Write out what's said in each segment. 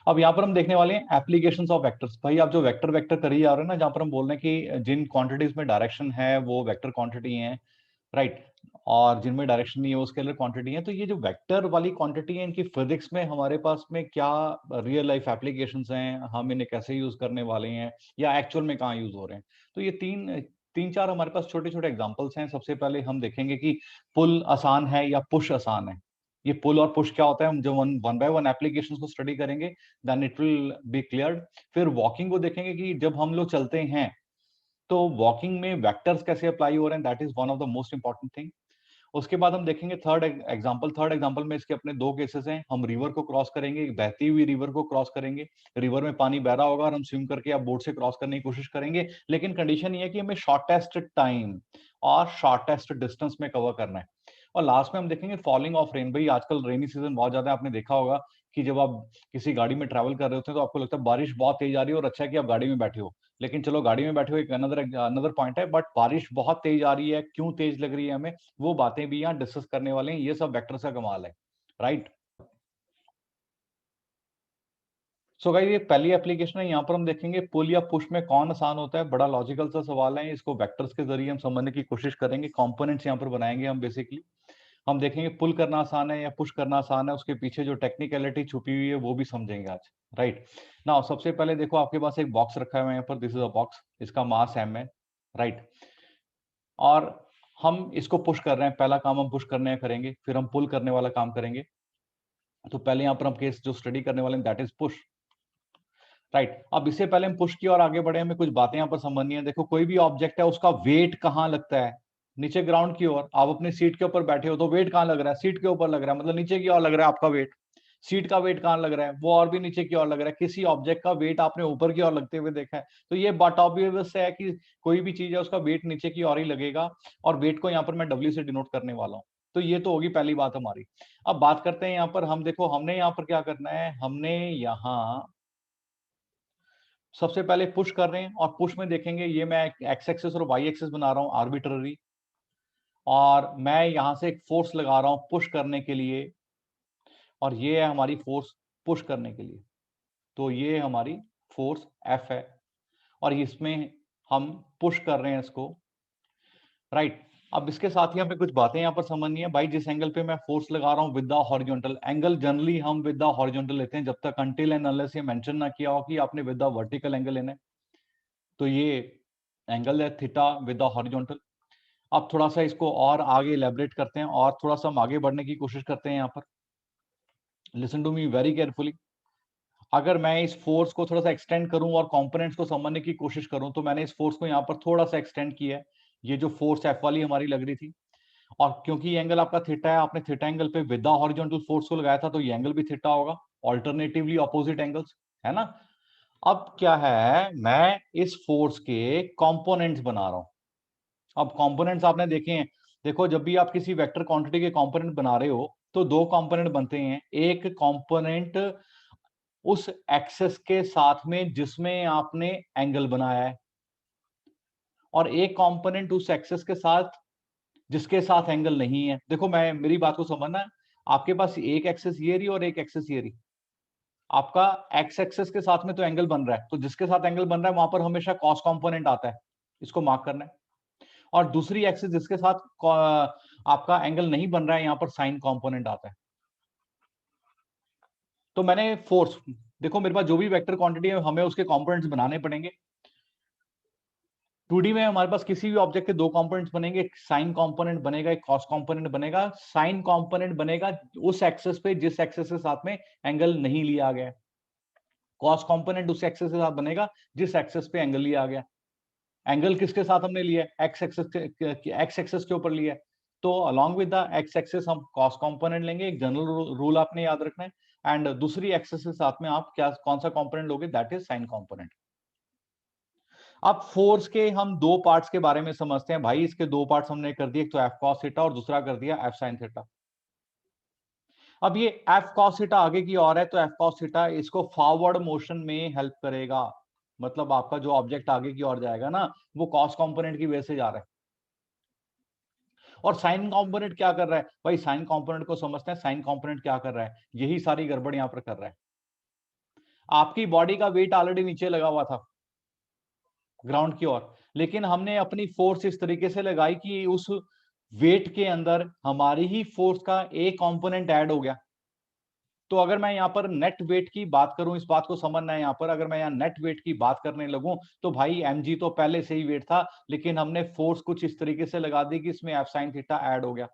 अब यहाँ पर हम देखने वाले हैं एप्लीकेशंस ऑफ वेक्टर्स। भाई आप जो वेक्टर वेक्टर करी जा रहे हैं ना, जहाँ पर हम बोल रहे हैं कि जिन क्वांटिटीज में डायरेक्शन है वो वेक्टर क्वांटिटी है, राइट, और जिनमें डायरेक्शन नहीं है वो स्केलर क्वांटिटी है। तो ये जो वेक्टर वाली क्वांटिटी है, इनकी फिजिक्स में हमारे पास में क्या रियल लाइफ एप्लीकेशंस हैं, हम इन्हें कैसे यूज करने वाले हैं, या एक्चुअल में कहाँ यूज हो रहे हैं। तो ये तीन तीन चार हमारे पास छोटे छोटे एग्जांपल्स हैं। सबसे पहले हम देखेंगे कि पुल आसान है या पुश आसान है। ये पुल और पुश क्या होता है, हम जो वन बाय वन एप्लीकेशन को स्टडी करेंगे, then it will be clear. फिर वॉकिंग को देखेंगे कि जब हम लोग चलते हैं तो वॉकिंग में वेक्टर्स कैसे अप्लाई हो रहे हैं, that is one of the most important thing. उसके बाद हम देखेंगे थर्ड एग्जांपल में इसके अपने दो केसेस हैं। हम रिवर को क्रॉस करेंगे, एक बहती हुई रिवर को क्रॉस करेंगे। रिवर में पानी बह रहा होगा और हम स्विम करके या बोट से क्रॉस करने की कोशिश करेंगे, लेकिन कंडीशन ये है कि हमें शॉर्टेस्ट टाइम और शॉर्टेस्ट डिस्टेंस में कवर करना है। और लास्ट में हम देखेंगे फॉलिंग ऑफ रेन। भाई आजकल रेनी सीजन बहुत ज्यादा है, आपने देखा होगा कि जब आप किसी गाड़ी में ट्रैवल कर रहे होते हैं तो आपको लगता है बारिश बहुत तेज आ रही है, और अच्छा है कि आप गाड़ी में बैठे हो। लेकिन चलो गाड़ी में बैठे हो एक अनदर अनदर पॉइंट है, बट बारिश बहुत तेज आ रही है, क्यों तेज लग रही है हमें, वो बातें भी यहाँ डिस्कस करने वाले हैं। ये सब वेक्टर्स का कमाल है, राइट। सो गाइस ये पहली एप्लीकेशन है। यहाँ पर हम देखेंगे पुल या पुश में कौन आसान होता है। बड़ा लॉजिकल सा सवाल है, इसको वेक्टर्स के जरिए हम समझने की कोशिश करेंगे। कंपोनेंट्स यहाँ पर बनाएंगे हम बेसिकली। हम देखेंगे पुल करना आसान है या पुश करना आसान है, उसके पीछे जो टेक्निकलिटी छुपी हुई है वो भी समझेंगे आज, राइट। नाउ सबसे पहले देखो आपके पास एक बॉक्स रखा है यहाँ पर, दिस इज अ बॉक्स, इसका मास m है, राइट। और हम इसको पुश कर रहे हैं, पहला काम हम पुश करने का करेंगे, फिर हम पुल करने वाला काम करेंगे। तो पहले यहाँ पर हम केस जो स्टडी करने वाले हैं दैट इज पुश, राइट। अब इससे पहले हम पुश की और आगे बढ़े, हमें कुछ बातें यहाँ पर समझनी है। देखो कोई भी ऑब्जेक्ट है उसका वेट कहाँ लगता है, नीचे ग्राउंड की ओर। आप अपनी सीट के ऊपर बैठे हो तो वेट कहाँ लग रहा है, सीट के ऊपर लग रहा है, मतलब नीचे की ओर लग रहा है आपका वेट। सीट का वेट कहाँ लग रहा है, वो और भी नीचे की ओर लग रहा है। किसी ऑब्जेक्ट का वेट आपने ऊपर की ओर लगते हुए देखा है, तो ये बट ऑब्वियस है कि कोई भी चीज है उसका वेट नीचे की ओर ही लगेगा। और वेट को यहाँ पर मैं डब्ल्यू से डिनोट करने वाला हूँ। तो ये तो होगी पहली बात हमारी। अब बात करते हैं यहाँ पर, हम देखो हमने यहाँ पर क्या करना है, हमने यहाँ सबसे पहले पुश कर रहे हैं, और पुश में देखेंगे ये मैं एक्स एक्सेस और वाई एक्सेस बना रहा हूं आर्बिट्ररी, और मैं यहां से एक फोर्स लगा रहा हूं पुश करने के लिए, और ये है हमारी फोर्स पुश करने के लिए। तो ये हमारी फोर्स एफ है, और इसमें हम पुश कर रहे हैं इसको, राइट। अब इसके साथ ही हमें कुछ बातें यहाँ पर समझनी है। भाई जिस एंगल पे मैं फोर्स लगा रहा हूँ with the horizontal angle, generally हम विद द हॉरिजॉन्टल लेते हैं, जब तक अनटिल एंड अनलेस ये मेंशन ना किया हो कि आपने विद द वर्टिकल एंगल लेना है। तो ये एंगल है थीटा विद द हॉरिजॉन्टल। अब थोड़ा सा इसको और आगे इलेबरेट करते हैं, और थोड़ा सा हम आगे बढ़ने की कोशिश करते हैं यहाँ पर। Listen to me very carefully. अगर मैं इस फोर्स को थोड़ा सा एक्सटेंड करूं और कंपोनेंट्स को समझने की कोशिश करूं, तो मैंने इस फोर्स को यहाँ पर थोड़ा सा एक्सटेंड किया है। ये जो फोर्स एफ वाली हमारी लग रही थी, और क्योंकि ये एंगल आपका थीटा है, आपने थीटा एंगल पे विद द हॉरिजॉन्टल फोर्स को लगाया था, तो ये एंगल भी थीटा होगा। ऑल्टरनेटिवली ऑपोजिट एंगल्स, है ना। अब क्या है, मैं इस फोर्स के कंपोनेंट्स बना रहा हूं। अब कंपोनेंट्स आपने देखे हैं। देखो जब भी आप किसी वेक्टर क्वांटिटी के कंपोनेंट बना रहे हो तो दो कंपोनेंट बनते हैं। एक कंपोनेंट उस एक्सेस के साथ में जिसमें आपने एंगल बनाया है, और एक कंपोनेंट उस एक्सेस के साथ जिसके साथ एंगल नहीं है। देखो मैं मेरी बात को समझना, आपके पास एक एक्सेस ये रही और एक एक्सेस ये रही। आपका एक्स एक्सेस के साथ में तो एंगल बन रहा है, तो जिसके साथ एंगल बन रहा है वहां पर हमेशा कॉस कंपोनेंट आता है, इसको मार्क करना है। और दूसरी एक्सिस जिसके साथ आपका एंगल नहीं बन रहा है, यहां पर साइन कंपोनेंट आता है। तो मैंने फोर्स, देखो मेरे पास जो भी वेक्टर क्वांटिटी है हमें उसके कंपोनेंट्स बनाने पड़ेंगे। 2D में हमारे पास किसी भी ऑब्जेक्ट के दो कंपोनेंट्स बनेंगे, एक साइन कंपोनेंट बनेगा, एक कॉस कंपोनेंट बनेगा। साइन कंपोनेंट बनेगा उस एक्सेस पे जिस एक्सेस के साथ में एंगल नहीं लिया गया। कॉस कंपोनेंट उस एक्सेस के साथ बनेगा जिस एक्सेस पे एंगल लिया गया। एंगल किसके साथ हमने लिया है, एक्स एक्सेस के ऊपर लिया है। तो along with the x axis हम कॉस कंपोनेंट लेंगे, एक जनरल रूल आपने याद रखना है। एंड दूसरी एक्सेस के साथ में आप क्या कौन सा कंपोनेंट लोगे, दैट इज साइन कंपोनेंट। अब फोर्स के हम दो पार्ट्स के बारे में समझते हैं। भाई इसके दो पार्ट्स हमने कर दिए, एक तो एफ कॉस थीटा और दूसरा कर दिया एफ साइन थीटा। अब ये एफ कॉस थीटा आगे की ओर है, तो एफ कॉस थीटा इसको फॉरवर्ड मोशन में हेल्प करेगा। मतलब आपका जो ऑब्जेक्ट आगे की ओर जाएगा ना, वो कॉस कंपोनेंट की वजह से जा रहा है। और साइन कंपोनेंट क्या कर रहा है, भाई साइन कंपोनेंट को समझते हैं। साइन कंपोनेंट क्या कर रहा है, यही सारी गड़बड़ यहां पर कर रहा है। आपकी बॉडी का वेट ऑलरेडी नीचे लगा हुआ था ग्राउंड की ओर, लेकिन हमने अपनी फोर्स इस तरीके से लगाई कि उस वेट के अंदर हमारी ही फोर्स का एक कंपोनेंट ऐड हो गया। तो अगर मैं यहाँ पर नेट वेट की बात करूं, इस बात को समझना है यहाँ पर, अगर मैं यहाँ नेट वेट की बात करने लगूं तो भाई mg तो पहले से ही वेट था, लेकिन हमने फोर्स कुछ इस तरीके से लगा दी कि इसमें f sin थीटा ऐड हो गया।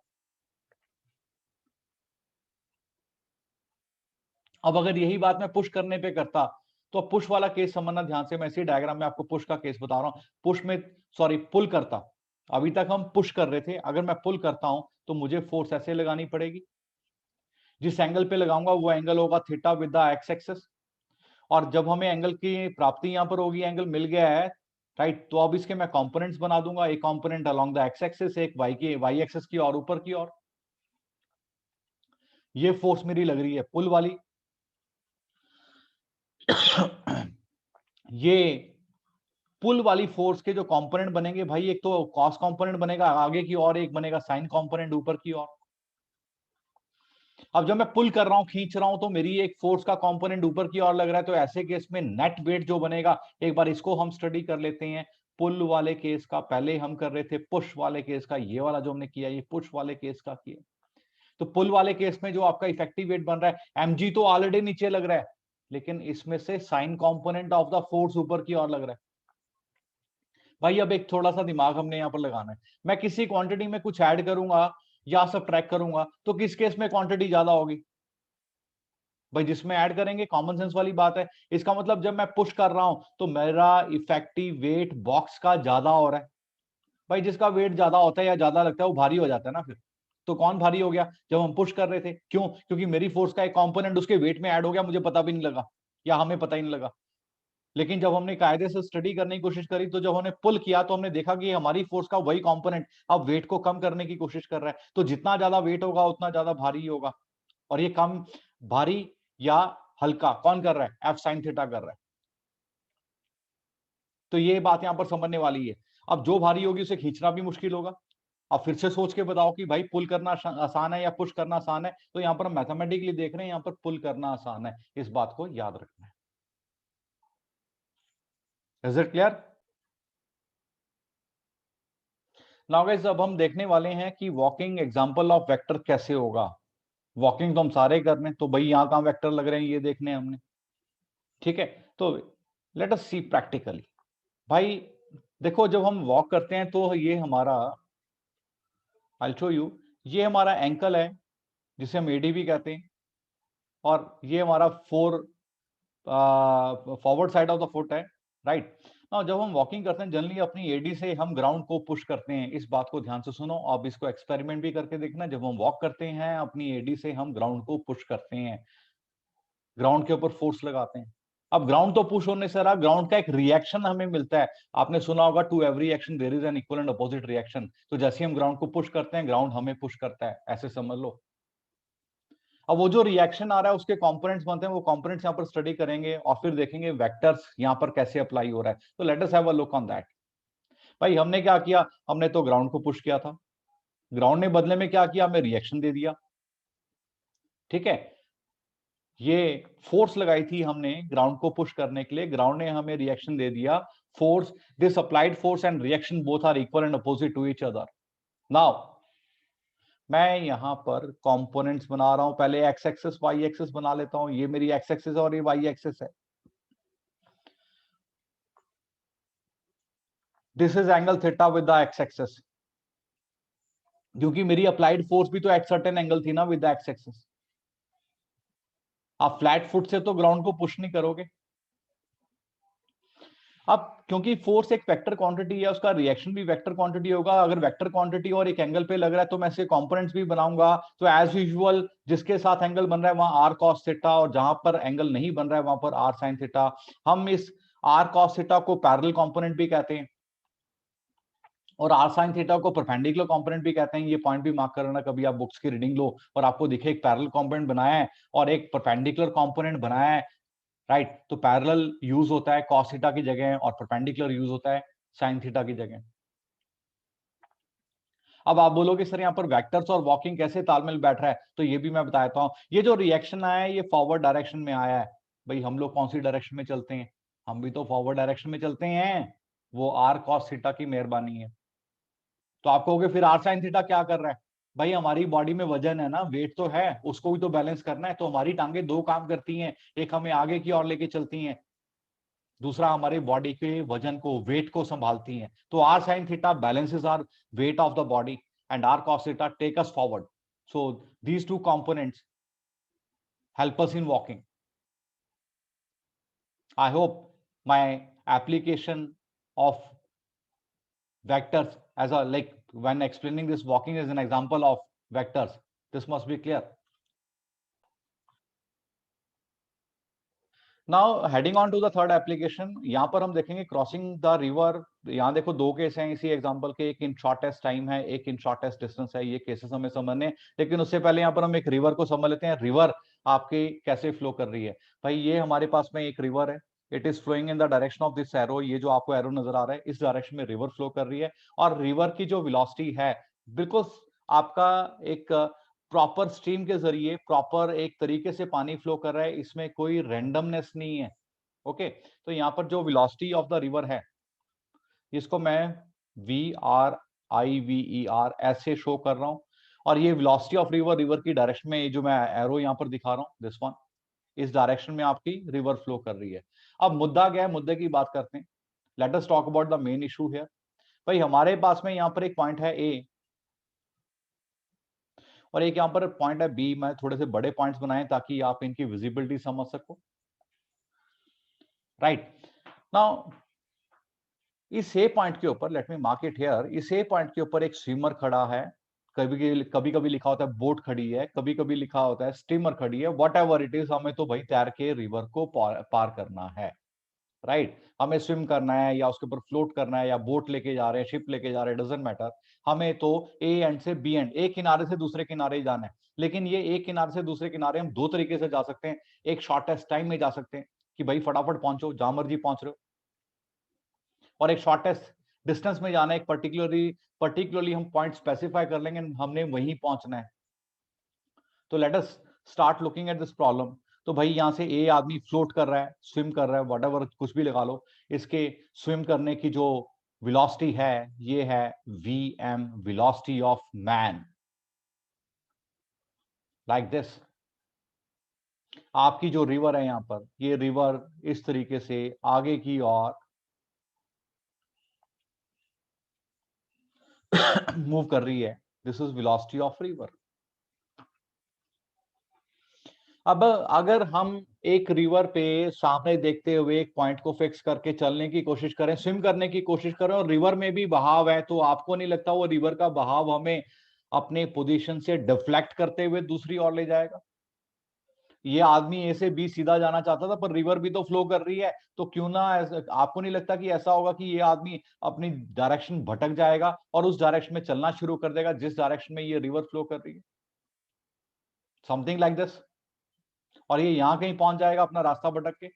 अब अगर यही बात मैं पुश करने पे करता, तो पुश वाला केस समझना ध्यान से, मैं इसी डायग्राम में आपको पुश का केस बता रहा हूं। पुश में, सॉरी, पुल करता, अभी तक हम पुश कर रहे थे, अगर मैं पुल करता हूं तो मुझे फोर्स ऐसे लगानी पड़ेगी, जिस एंगल पे लगाऊंगा वो एंगल होगा theta with the x axis. और जब हमें एंगल की प्राप्ति यहां पर होगी, एंगल मिल गया है, राइट, तो अब इसके मैं कंपोनेंट्स बना दूंगा, एक component along the x axis, एक वाई एक्सिस की और ऊपर की ओर। ये फोर्स मेरी लग रही है पुल वाली। ये पुल वाली फोर्स के जो कंपोनेंट बनेंगे भाई, एक तो कॉस कंपोनेंट बनेगा आगे की ओर, एक बनेगा साइन कंपोनेंट ऊपर की ओर। अब जब मैं पुल कर रहा हूं, खींच रहा हूं, तो मेरी एक फोर्स का कंपोनेंट ऊपर की ओर लग रहा है, तो ऐसे केस में नेट वेट जो बनेगा, एक बार इसको हम स्टडी कर लेते हैं। पुल वाले केस का पहले हम कर रहे थे, पुश वाले केस का ये वाला जो हमने किया, ये पुश वाले केस का किया। तो पुल वाले केस में जो आपका इफेक्टिव वेट बन रहा है, mg तो ऑलरेडी नीचे लग रहा है, लेकिन इसमें से sign component of the force ऊपर की ओर लग रहा है। भाई अब एक थोड़ा सा दिमाग हमने यहाँ पर लगाना है, मैं किसी क्वांटिटी में कुछ ऐड करूंगा या सब ट्रैक करूंगा, तो किस केस में क्वांटिटी ज्यादा होगी भाई? जिसमें ऐड करेंगे, कॉमन सेंस वाली बात है। इसका मतलब जब मैं पुश कर रहा हूं तो मेरा इफेक्टिव वेट बॉक्स का ज्यादा हो रहा है। भाई जिसका वेट ज्यादा होता है या ज्यादा लगता है वो भारी हो जाता है ना फिर। तो कौन भारी हो गया? जब हम पुश कर रहे थे। क्यों? क्योंकि मेरी फोर्स का एक कंपोनेंट उसके वेट में ऐड हो गया, मुझे पता भी नहीं लगा, या हमें पता ही नहीं लगा। लेकिन जब हमने कायदे से स्टडी करने की कोशिश करी, तो जब हमने पुल किया तो हमने देखा कि हमारी फोर्स का वही कंपोनेंट अब वेट को कम करने की कोशिश कर रहा है। तो जितना ज्यादा वेट होगा उतना ज्यादा भारी होगा। और ये कम भारी या हल्का कौन कर रहा है? एफ साइन थीटा कर रहा है। तो ये बात यहां पर समझने वाली है। अब जो भारी होगी उसे खींचना भी मुश्किल होगा। अब फिर से सोच के बताओ कि भाई पुल करना आसान है या पुश करना आसान है? तो यहां पर हम मैथमेटिकली देख रहे हैं, यहां पर पुल करना आसान है, इस बात को याद रखना है। Is it clear? Now guys, अब हम देखने वाले हैं कि वॉकिंग एग्जांपल ऑफ वेक्टर कैसे होगा। वॉकिंग तो हम सारे कर रहे हैं, तो भाई यहां कहां वेक्टर लग रहे हैं ये देखने हैं हमने। ठीक है, तो लेट अस सी प्रैक्टिकली। भाई देखो, जब हम वॉक करते हैं तो ये हमारा, आई शो यू, ये हमारा एंकल है जिसे हम एडी भी कहते हैं, और ये हमारा forward side of the foot है, राइट। नाउ जब हम वॉकिंग करते हैं जनरली अपनी एडी से हम ग्राउंड को पुश करते हैं। इस बात को ध्यान से सुनो, अब इसको एक्सपेरिमेंट भी करके देखना। जब हम वॉक करते हैं अपनी एडी से हम ग्राउंड को पुश करते हैं, ग्राउंड के ऊपर फोर्स लगाते हैं। अब ग्राउंड तो पुश होने से रहा, ग्राउंड का एक रिएक्शन हमें मिलता है। आपने सुना होगा to every action there is an equal and opposite reaction. तो जैसे हम ग्राउंड को पुश करते हैं, ग्राउंड हमें पुश करता है, ऐसे समझ लो। अब वो जो रिएक्शन आ रहा है उसके कंपोनेंट्स बनते हैं, वो कंपोनेंट्स यहाँ पर स्टडी करेंगे और फिर देखेंगे वेक्टर्स यहाँ पर कैसे अप्लाई हो रहा है। तो let us have a look on that. भाई हमने क्या किया? हमने तो ग्राउंड को पुश किया था, ग्राउंड ने बदले में क्या किया? हमें रिएक्शन दे दिया। ठीक है, ये फोर्स लगाई थी हमने ग्राउंड को पुश करने के लिए, ग्राउंड ने हमें रिएक्शन दे दिया। Force, this applied force and reaction both are equal and opposite to each other. Now मैं यहां पर कंपोनेंट्स बना रहा हूं, पहले एक्स एक्सिस वाई एक्सिस बना लेता हूं। ये मेरी एक्स एक्सिस और ये वाई एक्सिस है। This is angle theta with the x axis, क्योंकि मेरी अप्लाइड फोर्स भी तो एक सर्टेन एंगल थी ना विद द एक्स एक्सिस। आप फ्लैट फुट से तो ग्राउंड को पुश नहीं करोगे। अब क्योंकि फोर्स एक वेक्टर क्वांटिटी है, उसका रिएक्शन भी वेक्टर क्वांटिटी होगा। अगर वेक्टर क्वांटिटी और एक एंगल पे लग रहा है तो मैं इसके कंपोनेंट्स भी बनाऊंगा। तो एज यूजुअल जिसके साथ एंगल बन रहा है वहां आर कॉस थीटा, और जहां पर एंगल नहीं बन रहा है वहां पर आर साइन थीटा। हम इस आर कॉस थीटा को पैरेलल कंपोनेंट भी कहते हैं, और आर साइन थीटा को परपेंडिकुलर कंपोनेंट भी कहते हैं। ये पॉइंट भी मार्क करना, कभी आप बुक्स की रीडिंग लो और आपको दिखे एक पैरेलल कंपोनेंट बनाया है और एक परपेंडिकुलर कंपोनेंट बनाया है, राइट। तो पैरेलल यूज होता है कॉस थीटा की जगह और परपेंडिकुलर यूज होता है साइन थीटा की जगह। अब आप बोलोगे सर यहाँ पर वेक्टर्स और वॉकिंग कैसे तालमेल बैठ रहा है? तो ये भी मैं बताता हूँ। ये जो रिएक्शन आया है ये फॉरवर्ड डायरेक्शन में आया है, भाई हम लोग कौन सी डायरेक्शन में चलते हैं, हम भी तो फॉरवर्ड डायरेक्शन में चलते हैं, वो आर कॉस थीटा की मेहरबानी है। तो आप कहोगे फिर आर साइन थीटा क्या कर रहा है? भाई हमारी बॉडी में वजन है ना, वेट तो है, उसको भी तो बैलेंस करना है। तो हमारी टांगे दो काम करती हैं, एक हमें आगे की ओर लेके चलती हैं, दूसरा हमारी बॉडी के वजन को, वेट को संभालती हैं। तो R sine theta balances our weight of the body and R cos theta take us forward. So these two components help us in walking. I hope my application of vectors as a, like when explaining this walking as an example of vectors, this must be clear. Now heading on to the third application, यहाँ पर हम देखेंगे crossing the river. यहाँ देखो दो case हैं इसी example के, एक इन शॉर्टेस्ट टाइम है, एक इन शॉर्टेस्ट डिस्टेंस है। ये केसेस हमें समझने, लेकिन उससे पहले यहाँ पर हम एक रिवर को समझ लेते हैं। रिवर आपकी कैसे फ्लो कर रही है? भाई ये हमारे पास में एक रिवर है, it is flowing in the direction of this arrow. ये जो आपको एरो नजर आ रहा है, इस डायरेक्शन में रिवर फ्लो कर रही है। और रिवर की जो वेलोसिटी है, बिल्कुल आपका एक प्रॉपर स्ट्रीम के जरिए प्रॉपर एक तरीके से पानी फ्लो कर रहा है, इसमें कोई रैंडमनेस नहीं है। ओके, तो यहाँ पर जो वेलोसिटी ऑफ द रिवर है, इसको मैं VRIVER ऐसे शो कर रहा हूं। और ये वेलोसिटी ऑफ रिवर, रिवर की डायरेक्शन में, जो मैं एरो यहाँ पर दिखा रहा हूँ, दिस वन, इस डायरेक्शन में आपकी रिवर फ्लो कर रही है। अब मुद्दा क्या है, मुद्दे की बात करते हैं। Let us talk about the main issue here. भाई हमारे पास में यहाँ पर एक पॉइंट है ए, और एक यहाँ पर पॉइंट है बी। मैं थोड़े से बड़े पॉइंट्स बनाए ताकि आप इनकी विजिबिलिटी समझ सको। राइट नाउ इस ए पॉइंट के ऊपर, let me mark it here, इस ए पॉइंट के ऊपर एक स्विमर खड़ा है। कभी कभी लिखा होता है बोट खड़ी है, कभी कभी लिखा होता है स्टीमर खड़ी है, वट एवर इट इज, हमें तो भाई तैर के रिवर को पार करना है। राइट, हमें स्विम करना है या उसके ऊपर फ्लोट करना है या बोट लेके जा रहे हैं, शिप लेके जा रहे हैं, डजंट मैटर। हमें तो ए एंड से बी एंड, एक किनारे से दूसरे किनारे ही जाना है। लेकिन ये एक किनारे से दूसरे किनारे हम दो तरीके से जा सकते हैं। एक शॉर्टेस्ट टाइम में जा सकते हैं कि भाई फटाफट पहुंचो, जहां मर्जी पहुंच रहे हो, और एक शॉर्टेस्ट डिस्टेंस में जाना है, एक पर्टिकुलरली हम पॉइंट स्पेसिफाई कर लेंगे, हमने वहीं पहुंचना है। तो let us start looking at this problem. तो भाई यहाँ से ए आदमी फ्लोट कर रहा है, स्विम कर रहा है, व्हाटएवर कुछ भी लगा लो। इसके स्विम करने की जो वेलोसिटी है, ये है vm, velocity of man, like this. आपकी जो रिवर है यहाँ पर, ये रिवर इस तरीके से आगे की ओर मूव कर रही है। This is velocity of river. अब अगर हम एक रिवर पे सामने देखते हुए एक पॉइंट को फिक्स करके चलने की कोशिश करें, स्विम करने की कोशिश करें, और रिवर में भी बहाव है, तो आपको नहीं लगता वो रिवर का बहाव हमें अपने पोजीशन से डिफ्लेक्ट करते हुए दूसरी ओर ले जाएगा? ये आदमी ए से बी सीधा जाना चाहता था, पर रिवर भी तो फ्लो कर रही है, तो क्यों ना आपको नहीं लगता कि ऐसा होगा कि ये आदमी अपनी डायरेक्शन भटक जाएगा और उस डायरेक्शन में चलना शुरू कर देगा जिस डायरेक्शन में ये रिवर फ्लो कर रही है, समथिंग लाइक दिस। और ये यहां कहीं पहुंच जाएगा अपना रास्ता भटक के।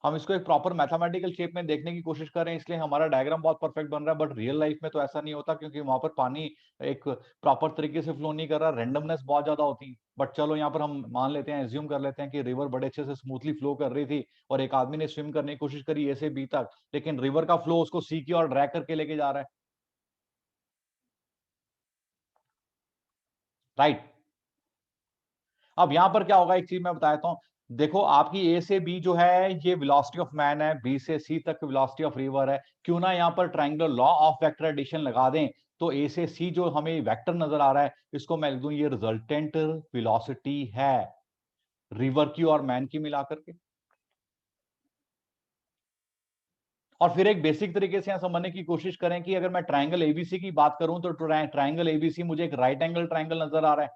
हम इसको एक प्रॉपर मैथमेटिकल शेप में देखने की कोशिश कर रहे हैं, इसलिए हमारा डायग्राम बहुत परफेक्ट बन रहा है। बट रियल लाइफ में तो ऐसा नहीं होता, क्योंकि वहां पर पानी एक प्रॉपर तरीके से फ्लो नहीं कर रहा, रेंडमनेस बहुत ज्यादा होती है। बट चलो यहाँ पर हम मान लेते हैं, एज्यूम कर लेते हैं कि रिवर बड़े अच्छे से स्मूथली फ्लो कर रही थी, और एक आदमी ने स्विम करने की कोशिश करी ए से बी तक, लेकिन रिवर का फ्लो उसको सी की ओर ड्रैग करके लेके जा रहा है। राइट, अब यहां पर क्या होगा, एक चीज मैं बताता हूं। देखो आपकी ए से बी जो है ये वेलोसिटी ऑफ मैन है, बी से सी तक वेलोसिटी ऑफ रिवर है। क्यों ना यहाँ पर triangular law of vector addition लगा दें, तो ए से सी जो हमें वेक्टर नजर आ रहा है, इसको मैं लिख दूं ये रिजल्टेंट वेलोसिटी है, रिवर की और मैन की मिलाकर के। और फिर एक बेसिक तरीके से यहां समझने की कोशिश करें कि अगर मैं ट्रायंगल एबीसी की बात करूं, तो ट्रायंगल एबीसी मुझे एक राइट एंगल ट्रायंगल नजर आ रहा है,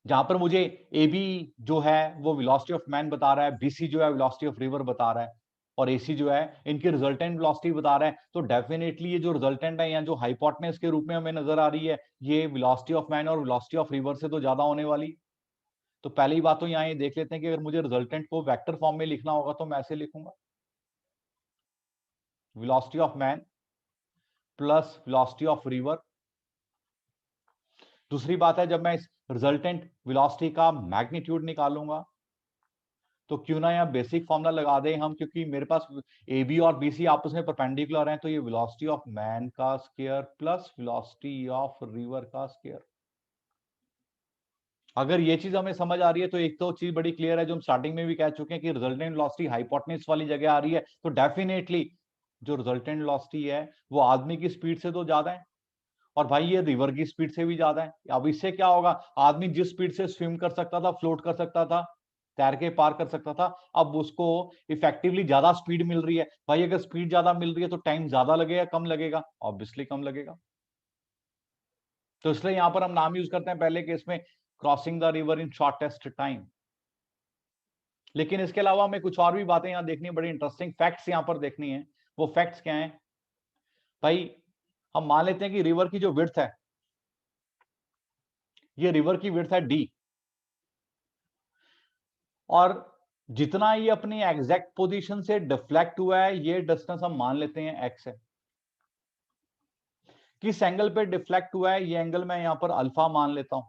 जहां पर मुझे ए बी जो है वो वेलोसिटी ऑफ मैन बता रहा है, बीसी जो है वेलोसिटी ऑफ रिवर बता रहा है, और एसी जो है इनकी रिजल्टेंट वेलोसिटी बता रहा है। तो डेफिनेटली ये जो रिजल्टेंट है या जो हाइपोटेनस के रूप में हमें नजर आ रही है, ये वेलोसिटी ऑफ मैन और वेलोसिटी ऑफ रिवर से तो ज्यादा होने वाली। तो पहली बात तो यहाँ ये देख लेते हैं कि अगर मुझे रिजल्टेंट को वेक्टर फॉर्म में लिखना होगा तो मैं ऐसे लिखूंगा, velocity of man plus velocity of river दूसरी बात है, जब मैं इस रिजल्टेंट वेलोसिटी का मैग्नीट्यूड निकालूंगा तो क्यों ना यहाँ बेसिक फॉर्मूला लगा दें हम, क्योंकि मेरे पास ए बी और बी सी आपस में परपेंडिकुलर हैं, तो ये वेलोसिटी ऑफ मैन का square plus velocity of river का स्क्वायर। अगर ये चीज हमें समझ आ रही है तो एक तो चीज बड़ी क्लियर है, जो हम स्टार्टिंग में भी कह चुके हैं कि रिजल्टेंट वेलोसिटी हाइपोटेन्यूज वाली जगह आ रही है, तो डेफिनेटली जो रिजल्टेंट वेलोसिटी है वो आदमी की स्पीड से तो ज्यादा है, और भाई ये रिवर की स्पीड से भी ज्यादा है। अब इससे क्या होगा, आदमी जिस स्पीड से स्विम कर सकता था, फ्लोट कर सकता था, तैर के पार कर सकता था, अब उसको इफेक्टिवली ज्यादा स्पीड मिल रही है। भाई अगर स्पीड ज्यादा मिल रही है तो टाइम ज्यादा लगेगा कम लगेगा? ऑब्वियसली कम लगेगा। तो इसलिए यहां पर हम नाम यूज करते हैं पहले केस में, crossing the river in shortest time. लेकिन इसके अलावा हमें कुछ और भी बातें यहां देखनी है, बड़ी इंटरेस्टिंग फैक्ट्स यहां पर देखनी है। वो फैक्ट्स क्या हैं भाई? हम मान लेते हैं कि रिवर की जो विड्थ है, ये रिवर की विड्थ है डी, और जितना ये अपनी एग्जैक्ट पोजीशन से डिफ्लेक्ट हुआ है, ये डिस्टेंस हम मान लेते हैं एक्स है। किस एंगल पे डिफ्लेक्ट हुआ है, ये एंगल मैं यहां पर अल्फा मान लेता हूं।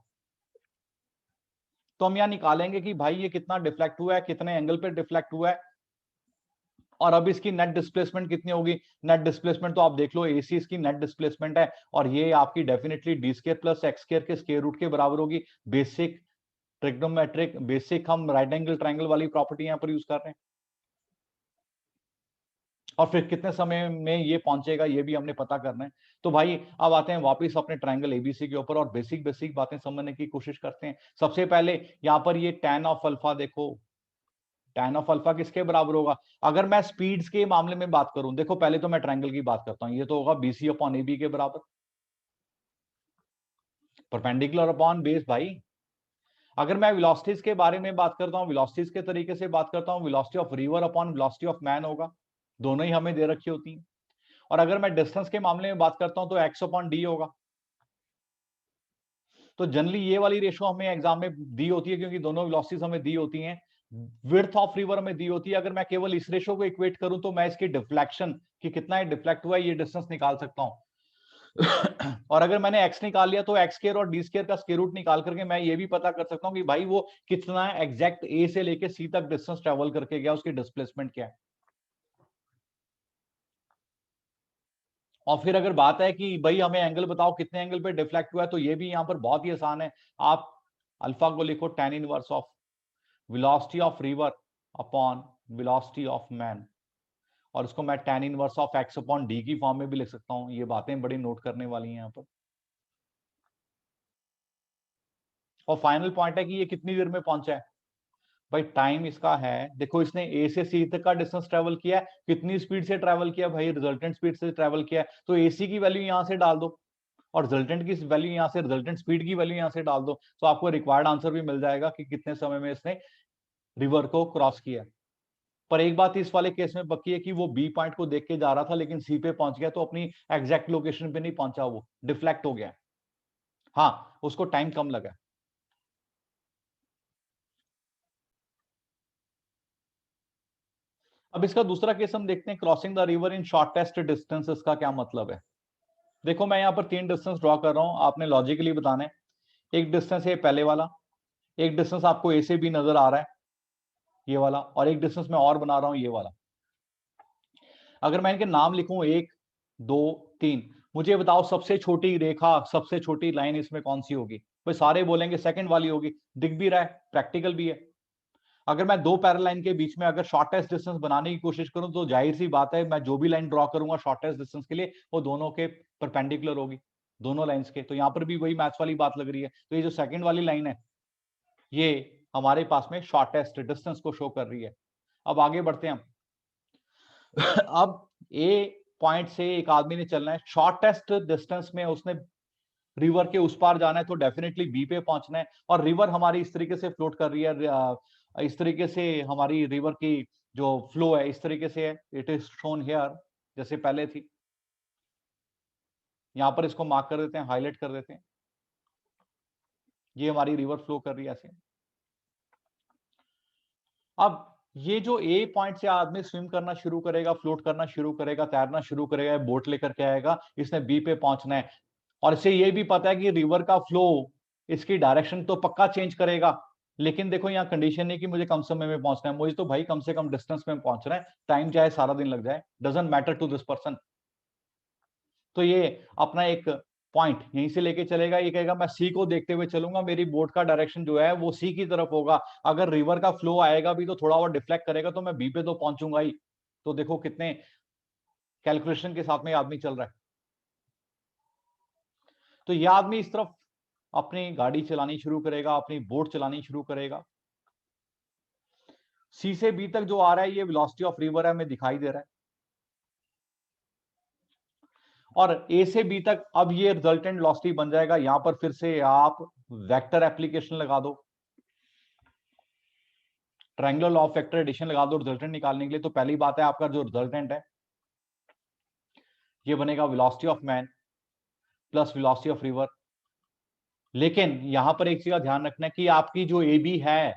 तो हम यहां निकालेंगे कि भाई ये कितना डिफ्लेक्ट हुआ है, कितने एंगल पे डिफ्लेक्ट हुआ है, और अब इसकी नेट डिस्प्लेसमेंट कितनी होगी। नेट डिस्प्लेसमेंट तो आप देख लो, एसी इसकी नेट डिस्प्लेसमेंट है, और ये आपकी definitely D square plus x square के स्क्वायर रूट के बराबर होगी। बेसिक ट्रिग्नोमेट्रिक, बेसिक हम राइट एंगल ट्रायंगल वाली प्रॉपर्टी यहां पर यूज कर रहे हैं। और फिर कितने समय में ये पहुंचेगा ये भी हमने पता करना है। तो भाई अब आते हैं वापस अपने ट्रायंगल एबीसी के ऊपर और बेसिक बेसिक बातें समझने की कोशिश करते हैं। सबसे पहले यहाँ पर ये tan ऑफ अल्फा देखो, tan ऑफ अल्फा किसके बराबर होगा? अगर मैं स्पीड्स के मामले में बात करूं, देखो पहले तो मैं ट्रायंगल की बात करता हूं, ये तो होगा बीसी अपॉन एबी के बराबर, परपेंडिकुलर अपॉन बेस भाई। अगर मैं वेलोसिटीज के बारे में बात करता हूं, वेलोसिटीज के तरीके से बात करता हूं, velocity of river upon velocity of man होगा, दोनों ही हमें दे रखी होती हैं। और अगर मैं डिस्टेंस के मामले में बात करता हूं तो एक्स अपॉन डी होगा। तो जनरली ये वाली रेशो हमें एग्जाम में दी होती है, क्योंकि दोनों वेलोसिटीज हमें दी होती हैं, विड्थ ऑफ रिवर में दी होती है। अगर मैं केवल इस रेशो को इक्वेट करूं तो मैं इसकी डिफ्लेक्शन कि कितना है डिफ्लेक्ट हुआ है ये डिस्टेंस निकाल सकता हूं। और अगर मैंने x निकाल लिया तो x स्क्वायर और d स्क्वायर का स्क्वायर रूट निकाल करके मैं ये भी पता कर सकता हूं कि भाई वो कितना एग्जैक्ट a से लेके c तक डिस्टेंस ट्रेवल करके गया, उसकी डिस्प्लेसमेंट क्या है। और फिर अगर बात है कि भाई हमें एंगल बताओ कितने एंगल पे डिफ्लेक्ट हुआ है, तो ये भी यहां पर बहुत ही आसान है। आप अल्फा को लिखो tan inverse of velocity of river upon velocity of man, और इसको मैं tan inverse of x upon d की फॉर्म में भी लिख सकता हूं। ये बातें बड़ी नोट करने वाली हैं यहाँ पर। और फाइनल पॉइंट है कि ये कितनी देर में पहुंचा है। भाई टाइम इसका है, देखो इसने ए से सी तक का डिस्टेंस ट्रेवल किया है, कितनी स्पीड से ट्रेवल किया भाई, रिजल्टेंट स्पीड से ट्रेवल किया है, तो एसी की वैल्यू यहां से डाल दो और रिजल्टेंट की वैल्यू यहां से, रिजल्टेंट स्पीड की वैल्यू यहां से डाल दो, तो आपको रिक्वायर्ड आंसर भी मिल जाएगा कि कितने समय में इसने रिवर को क्रॉस किया। पर एक बात इस वाले केस में पक्की है कि वो बी पॉइंट को देख के जा रहा था लेकिन सी पे पहुंच गया, तो अपनी एग्जैक्ट लोकेशन पे नहीं पहुंचा, वो डिफ्लेक्ट हो गया। हाँ, उसको टाइम कम लगा। अब इसका दूसरा केस हम देखते हैं, crossing the river in shortest distance. का क्या मतलब है? देखो मैं यहाँ पर 3 डिस्टेंस ड्रॉ कर रहा हूं, आपने लॉजिकली बताना है। एक डिस्टेंस है पहले वाला, एक डिस्टेंस आपको ए से बी नजर आ रहा है ये वाला, और एक डिस्टेंस मैं और बना रहा हूं ये वाला। अगर मैं इनके नाम लिखूं 1 2 3, मुझे बताओ सबसे छोटी रेखा, सबसे छोटी लाइन इसमें कौन सी होगी? भाई सारे बोलेंगे सेकंड वाली होगी, दिख भी रहा है, प्रैक्टिकल भी है। अगर मैं दो पैरेलल लाइन के बीच में अगर शॉर्टेस्ट डिस्टेंस बनाने की कोशिश करूं तो जाहिर सी बात है मैं जो भी लाइन ड्रॉ करूंगा शॉर्टेस्ट डिस्टेंस के लिए वो दोनों के परपेंडिकुलर होगी, दोनों लाइंस के। तो यहां पर भी वही मैथ्स वाली बात लग रही है। तो ये जो सेकंड वाली लाइन है ये हमारे पास में शॉर्टेस्ट डिस्टेंस को शो कर रही है। अब आगे बढ़ते हैं हम। अब ए पॉइंट से एक आदमी ने चलना है शॉर्टेस्ट डिस्टेंस में, उसने रिवर के उस पार जाना है तो डेफिनेटली बी पे पहुंचना है। और रिवर हमारी इस तरीके से फ्लोट कर रही है, इस तरीके से हमारी रिवर की जो फ्लो है इस तरीके से है, इट इज शोन हियर जैसे पहले थी। यहां पर इसको मार्क कर देते हैं, हाईलाइट कर देते हैं, ये हमारी रिवर फ्लो कर रही है ऐसे। अब ये जो ए पॉइंट से आदमी स्विम करना शुरू करेगा, फ्लोट करना शुरू करेगा, तैरना शुरू करेगा, बोट लेकर के आएगा, इसने बी पे पहुंचना है। और इसे ये भी पता है कि रिवर का फ्लो इसकी डायरेक्शन तो पक्का चेंज करेगा, लेकिन देखो यहाँ कंडीशन नहीं कि मुझे कम समय में पहुंचना है, मुझे तो भाई कम से कम डिस्टेंस में पहुंचना है, टाइम चाहे सारा दिन लग जाए, doesn't matter to this person. तो ये अपना एक पॉइंट यहीं से लेके चलेगा, ये कहेगा मैं सी को देखते हुए चलूंगा, मेरी बोट का डायरेक्शन जो है वो सी की तरफ होगा, अगर रिवर का फ्लो आएगा भी तो थोड़ा और डिफ्लेक्ट करेगा तो मैं बी पे तो पहुंचूंगा ही। तो देखो कितने कैलकुलेशन के साथ में आदमी चल रहा है। तो यह आदमी इस तरफ अपनी गाड़ी चलानी शुरू करेगा, अपनी बोट चलानी शुरू करेगा। सी से बी तक जो आ रहा है ये वेलोसिटी ऑफ रिवर है, हमें दिखाई दे रहा है। और ए से बी तक अब ये रिजल्टेंट वेलोसिटी बन जाएगा। यहां पर फिर से आप वेक्टर एप्लीकेशन लगा दो, triangular law of vector addition लगा दो रिजल्टेंट निकालने के लिए। तो पहली बात है आपका जो रिजल्टेंट है ये बनेगा velocity of man plus velocity of river. लेकिन यहां पर एक चीज का ध्यान रखना है कि आपकी जो ए बी है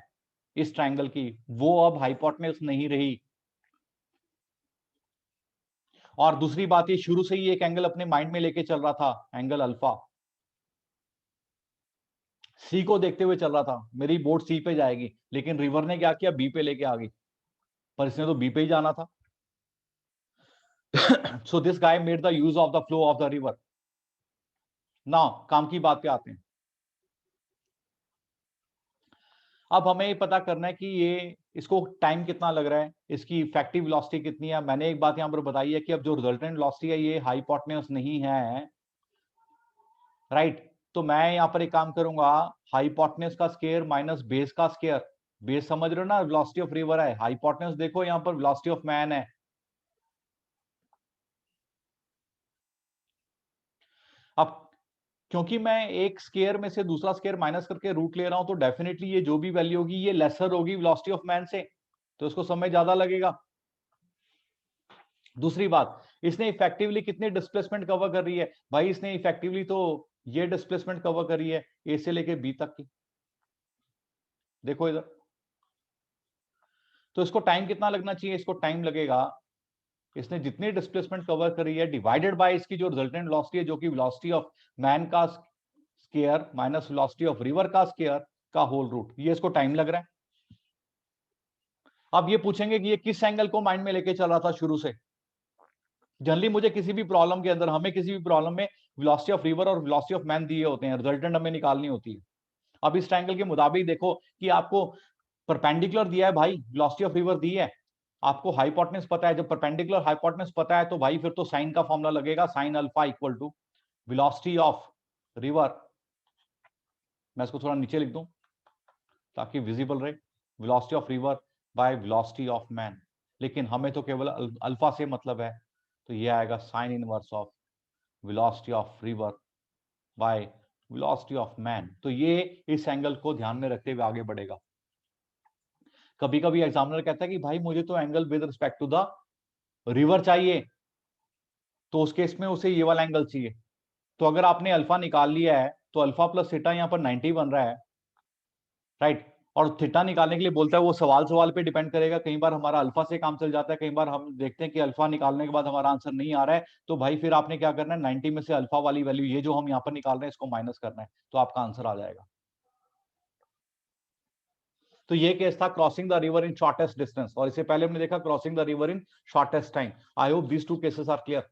इस ट्रायंगल की, वो अब हाइपोटेन्यूज नहीं रही। और दूसरी बात, ये शुरू से ही एक एंगल अपने माइंड में लेके चल रहा था, एंगल अल्फा, सी को देखते हुए चल रहा था, मेरी बोट सी पे जाएगी, लेकिन रिवर ने क्या किया, बी पे लेके आ गई, पर इसने तो बी पे ही जाना था। So this guy made the use of the flow of the river. Now काम की बात पे आते हैं। अब हमें ये पता करना है कि ये इसको टाइम कितना लग रहा है, इसकी इफेक्टिव वेलोसिटी कितनी है। मैंने एक बात यहां पर बताई है कि अब जो रिजल्टेंट वेलोसिटी है ये हाइपोटेन्यूज नहीं है, राइट। तो मैं यहां पर एक काम करूंगा, हाइपोटेन्यूज का स्क्वायर माइनस बेस का स्क्वायर। बेस समझ रहे हो ना, वेलोसिटी ऑफ रिवर है, हाइपोटेन्यूज देखो यहां पर वेलोसिटी ऑफ मैन है। अब क्योंकि मैं एक स्क्वायर में से दूसरा स्क्वायर माइनस करके रूट ले रहा हूं, तो डेफिनेटली ये जो भी वैल्यू होगी ये लेसर होगी वेलोसिटी ऑफ मैन से, तो इसको समय ज्यादा लगेगा। दूसरी बात, इसने इफेक्टिवली कितनी डिस्प्लेसमेंट कवर कर रही है, भाई इसने इफेक्टिवली तो ये डिस्प्लेसमेंट कवर कर रही है ए से लेके बी तक की, देखो इधर। तो इसको टाइम कितना लगना चाहिए, इसको टाइम लगेगा, इसने जितनी डिस्प्लेसमेंट कवर करी है डिवाइडेड बाय इसकी जो रिजल्टेंट वेलोसिटी है, जो कि वेलोसिटी ऑफ मैन का square minus velocity of river का स्क्वायर का होल रूट, ये इसको टाइम लग रहा है। अब ये पूछेंगे कि ये किस एंगल को माइंड में लेके चल रहा था शुरू से। जनरली मुझे किसी भी प्रॉब्लम के अंदर, हमें किसी भी प्रॉब्लम में वेलोसिटी ऑफ रिवर और वेलोसिटी ऑफ मैन दिए होते हैं, रिजल्टेंट हमें निकालनी होती है। अब इस ट्रायंगल के मुताबिक देखो कि आपको परपेंडिकुलर दिया है भाई, वेलोसिटी ऑफ रिवर दी है, आपको हाइपोटेन्यूज पता है, जब परपेंडिकुलर हाइपोटेन्यूज पता है तो भाई फिर तो साइन का फॉर्मूला लगेगा, sine alpha equal to velocity of river. मैं इसको थोड़ा नीचे लिख दूं ताकि विजिबल रहे, velocity of river by velocity of man. लेकिन हमें तो केवल अल्फा से मतलब है, तो ये आएगा sine inverse of velocity of river by velocity of man. तो ये इस एंगल को ध्यान में रखते हुए आगे बढ़ेगा। कभी कभी एग्जामिनर कहता है कि भाई मुझे तो angle with respect to the river चाहिए, तो उस केस में उसे ये वाला एंगल चाहिए। तो अगर आपने अल्फा निकाल लिया है तो अल्फा प्लस थीटा यहाँ पर 90 बन रहा है, राइट। और थीटा निकालने के लिए बोलता है, वो सवाल सवाल पे डिपेंड करेगा, कई बार हमारा अल्फा से काम चल जाता है, कई बार हम देखते हैं कि अल्फा निकालने के बाद हमारा आंसर नहीं आ रहा है, तो भाई फिर आपने क्या करना है, 90 में से अल्फा वाली वैल्यू ये जो हम यहाँ पर निकाल रहे हैं इसको माइनस करना है, तो आपका आंसर आ जाएगा। तो ये केस था crossing the river in shortest distance, और इससे पहले हमने देखा crossing the river in shortest time. I hope these two cases are clear.